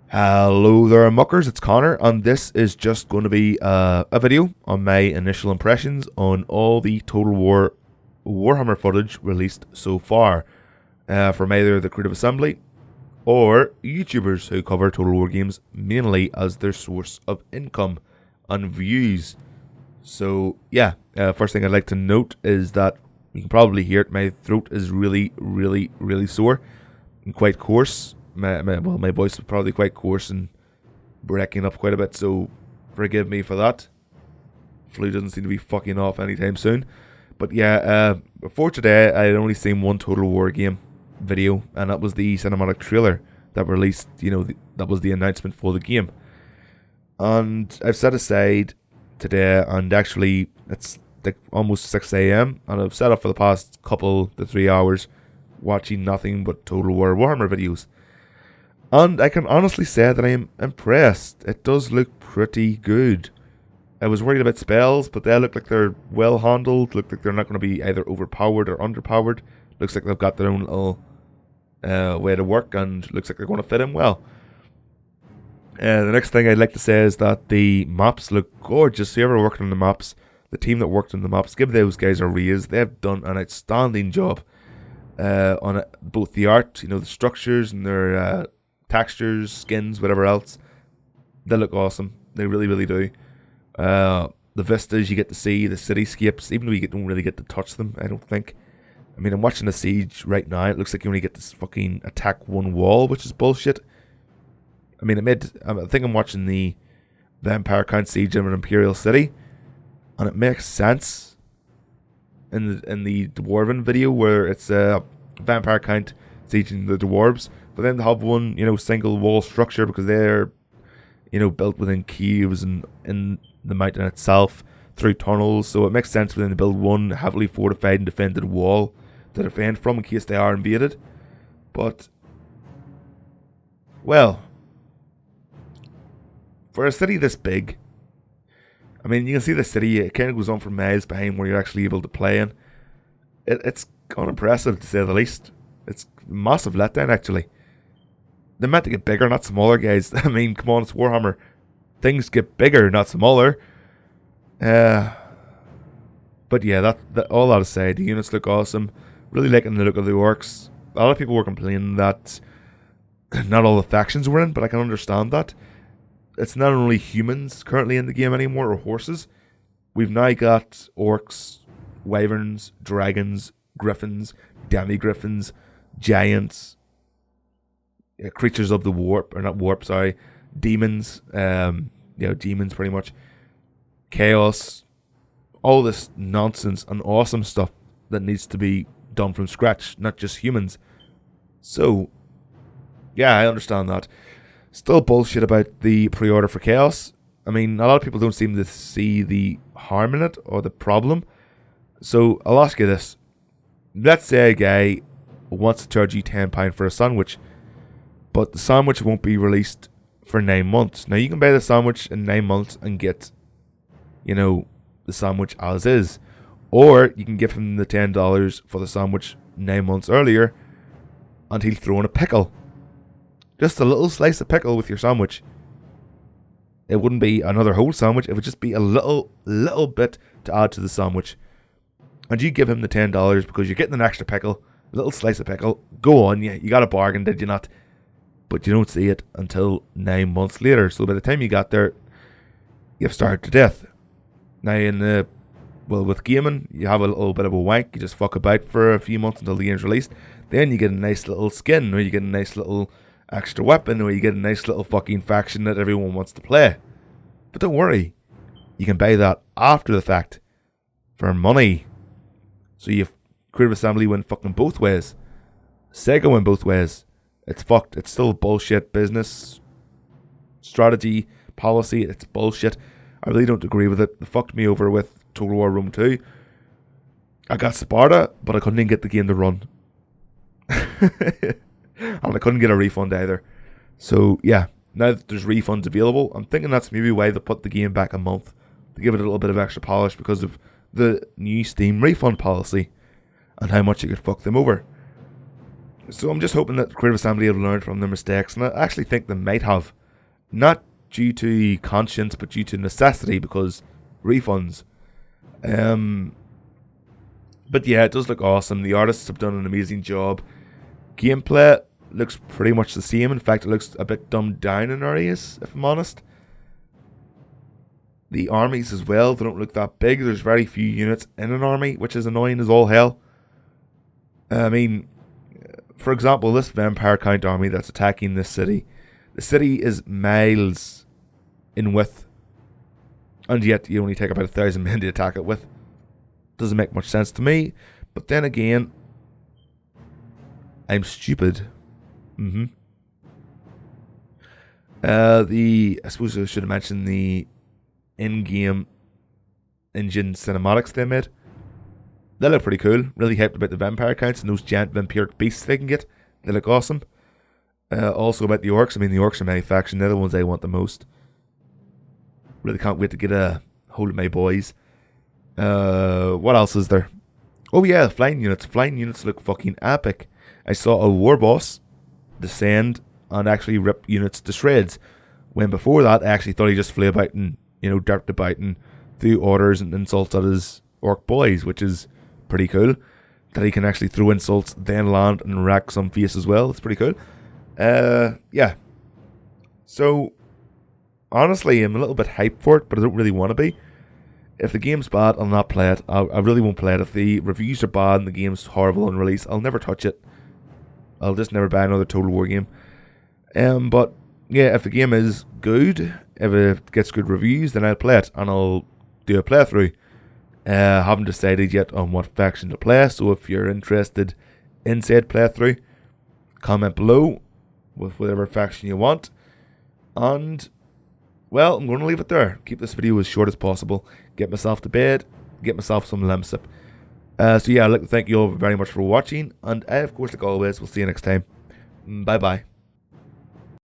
Hello there, muckers. It's Connor, and this is just going to be a video on my initial impressions on all the Total War Warhammer footage released so far from either the Creative Assembly or YouTubers who cover Total War games mainly as their source of income and views. So, yeah, first thing I'd like to note is that you can probably hear it. My throat is really sore and quite coarse. My voice is probably quite coarse and breaking up quite a bit, so forgive me for that. Flu doesn't seem to be fucking off anytime soon. But yeah, before today, I had only seen one Total War game video, and that was the cinematic trailer that released, that was the announcement for the game. And I've set aside today, and actually, it's like almost 6 a.m., and I've sat up for the past couple to 3 hours watching nothing but Total War Warhammer videos. And I can honestly say that I am impressed. It does look pretty good. I was worried about spells, but they look like they're well handled. Look like they're not going to be either overpowered or underpowered. Looks like they've got their own little way to work, and looks like they're going to fit in well. The next thing I'd like to say is that the maps look gorgeous. Whoever worked on the maps, the team that worked on the maps, give those guys a raise. They've done an outstanding job on it. Both the art, the structures and their textures, skins, whatever else. They look awesome. They really do. The vistas you get to see, the cityscapes, even though you don't really get to touch them, I don't think. I mean, I'm watching a siege right now. It looks like you only get to fucking attack one wall, which is bullshit. I mean, I think I'm watching the Vampire Count siege of an Imperial city, and it makes sense in the Dwarven video where it's Vampire Count sieging the dwarves. But then to have one, single wall structure because they're, built within caves and in the mountain itself through tunnels. So it makes sense for them to build one heavily fortified and defended wall to defend from in case they are invaded. But, well, for a city this big, I mean, you can see the city, it kind of goes on for miles behind where you're actually able to play in. It's unimpressive to say the least. It's a massive letdown, actually. They're meant to get bigger, not smaller, guys. I mean, come on, it's Warhammer. Things get bigger, not smaller. But yeah, that all that aside, the units look awesome. Really liking the look of the orcs. A lot of people were complaining that not all the factions were in, but I can understand that. It's not only humans currently in the game anymore, or horses. We've now got orcs, wyverns, dragons, griffins, demi-griffins, giants, creatures of the warp, or not warp, sorry, demons, demons pretty much, chaos, all this nonsense and awesome stuff that needs to be done from scratch, not just humans. So, yeah, I understand that. Still bullshit about the pre-order for chaos. I mean, a lot of people don't seem to see the harm in it or the problem. So, I'll ask you this. Let's say a guy wants to charge you £10 for a sandwich, but the sandwich won't be released for 9 months. Now, you can buy the sandwich in 9 months and get, the sandwich as is. Or you can give him the $10 for the sandwich 9 months earlier, and he'll throw in a pickle. Just a little slice of pickle with your sandwich. It wouldn't be another whole sandwich. It would just be a little bit to add to the sandwich. And you give him the $10 because you're getting an extra pickle, a little slice of pickle. Go on, you got a bargain, did you not? But you don't see it until 9 months later. So by the time you got there, you've starved to death. Now with gaming, you have a little bit of a wank. You just fuck about for a few months until the game's released. Then you get a nice little skin, or you get a nice little extra weapon, or you get a nice little fucking faction that everyone wants to play. But don't worry, you can buy that after the fact for money. So you've Creative Assembly win fucking both ways. Sega win both ways. It's fucked. It's still bullshit business strategy policy. It's bullshit. I really don't agree with it. They fucked me over with Total War Rome 2. I got Sparta, but I couldn't even get the game to run. And I couldn't get a refund either. So yeah, now that there's refunds available, I'm thinking that's maybe why they put the game back a month, to give it a little bit of extra polish because of the new Steam refund policy and how much it could fuck them over. So I'm just hoping that Creative Assembly have learned from their mistakes, and I actually think they might have. Not due to conscience, but due to necessity, because refunds. Um, but yeah, it does look awesome. The artists have done an amazing job. Gameplay looks pretty much the same. In fact, it looks a bit dumbed down in areas, if I'm honest. The armies as well, they don't look that big. There's very few units in an army, which is annoying as all hell. I mean, for example, this Vampire Count army that's attacking this city. The city is miles in width, and yet you only take about 1,000 men to attack it with. Doesn't make much sense to me. But then again, I'm stupid. I suppose I should have mentioned the in-game engine cinematics they made. They look pretty cool. Really hyped about the vampire counts and those giant vampiric beasts they can get. They look awesome. Also about the orcs. I mean, the orcs are my faction. They're the ones I want the most. Really can't wait to get a hold of my boys. What else is there? Oh yeah, flying units. Flying units look fucking epic. I saw a war boss descend and actually rip units to shreds. When before that, I actually thought he just flew about and, darted about and threw orders and insults at his orc boys, which is pretty cool. That he can actually throw insults, then land and rack some face as well. It's pretty cool. Yeah. So, honestly, I'm a little bit hyped for it, but I don't really want to be. If the game's bad, I'll not play it. I really won't play it. If the reviews are bad and the game's horrible on release, I'll never touch it. I'll just never buy another Total War game. But yeah, if the game is good, if it gets good reviews, then I'll play it and I'll do a playthrough. Haven't decided yet on what faction to play, so if you're interested in said playthrough, comment below with whatever faction you want. And, well, I'm going to leave it there. Keep this video as short as possible. Get myself to bed, get myself some lemsip. So yeah, I'd like to thank you all very much for watching, and I, of course, like always, will see you next time. Bye bye.